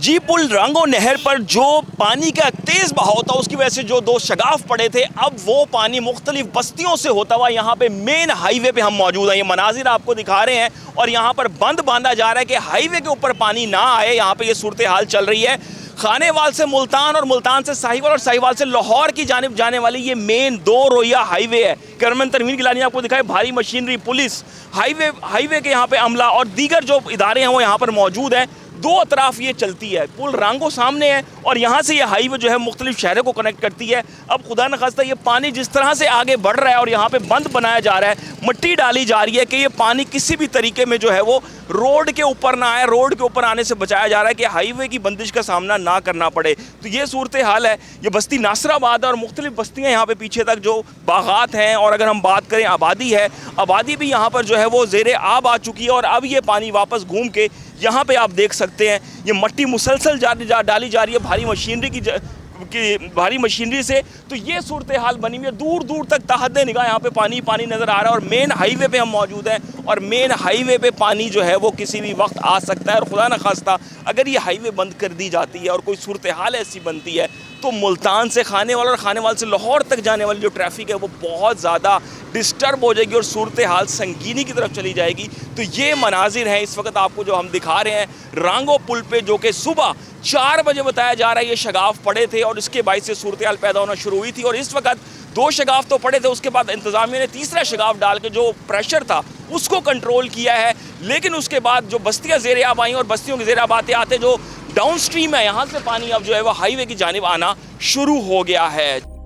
जी पुल रांगो नहर पर जो पानी का तेज़ बहाव था उसकी वजह से जो दो शगाफ पड़े थे, अब वो पानी मुख्तलिफ बस्तियों से होता हुआ यहाँ पे मेन हाईवे पे हम मौजूद हैं। ये मनाजिर आपको दिखा रहे हैं और यहाँ पर बंद बांधा जा रहा है कि हाईवे के ऊपर पानी ना आए। यहाँ पे ये सूरत हाल चल रही है। खानेवाल से मुल्तान और मुल्तान से साहिवाल और साहिवाल से लाहौर की जानिब जाने वाली ये मेन दो रोया हाईवे है। कैमरामैन तनवीर गिलानी आपको दिखाए, भारी मशीनरी, पुलिस, हाईवे के यहाँ पे अमला और दीगर जो इदारे हैं वो यहाँ पर मौजूद हैं। दो अतराफ ये चलती है। पुल रांगो सामने है और यहाँ से ये हाईवे जो है मुख्तलिफ शहरों को कनेक्ट करती है। अब खुदा न खास्ता ये पानी जिस तरह से आगे बढ़ रहा है और यहाँ पे बंद बनाया जा रहा है, मिट्टी डाली जा रही है कि ये पानी किसी भी तरीके में जो है वो रोड के ऊपर ना आए। रोड के ऊपर आने से बचाया जा रहा है कि हाईवे की बंदिश का सामना ना करना पड़े। तो ये सूरत हाल है। ये बस्ती नासराबाद और मुख्तलिफ बस्तियाँ यहाँ पे पीछे तक जो बागात हैं, और अगर हम बात करें आबादी है, आबादी भी यहाँ पर जो है वो ज़ेरे आब आ चुकी है। और अब ये पानी वापस घूम के यहाँ पे आप देख सकते हैं ये मट्टी मुसलसल डाली जा रही है भारी मशीनरी से। तो ये सूरत हाल बनी हुई है। दूर दूर तक ताहद निगाह यहाँ पे पानी पानी नज़र आ रहा है और मेन हाईवे पे हम मौजूद हैं और मेन हाईवे पे पानी जो है वो किसी भी वक्त आ सकता है। और खुदा न खास्ता अगर ये हाईवे बंद कर दी जाती है और कोई सूरत हाल ऐसी बनती है तो मुल्तान से खानेवाल और खानेवाल से लाहौर तक जाने वाली जो ट्रैफिक है वो बहुत ज़्यादा डिस्टर्ब हो जाएगी और सूरत हाल संगीनी की तरफ चली जाएगी। तो ये मनाजिर हैं इस वक्त आपको जो हम दिखा रहे हैं रांगो पुल पे, जो कि सुबह 4 बजे बताया जा रहा है ये शगाफ पड़े थे और इसके बाइस से सूरत हाल पैदा होना शुरू हुई थी। और इस वक्त 2 शगाफ तो पड़े थे, उसके बाद इंतज़ामिया ने तीसरा शगाफ डाल के जो प्रेशर था उसको कंट्रोल किया है। लेकिन उसके बाद जो बस्तियाँ ज़ेर आब आई और बस्तियों के ज़ेर आब आते आते जो डाउन स्ट्रीम है यहाँ से पानी अब जो है वो हाईवे की जानिब आना शुरू हो गया है।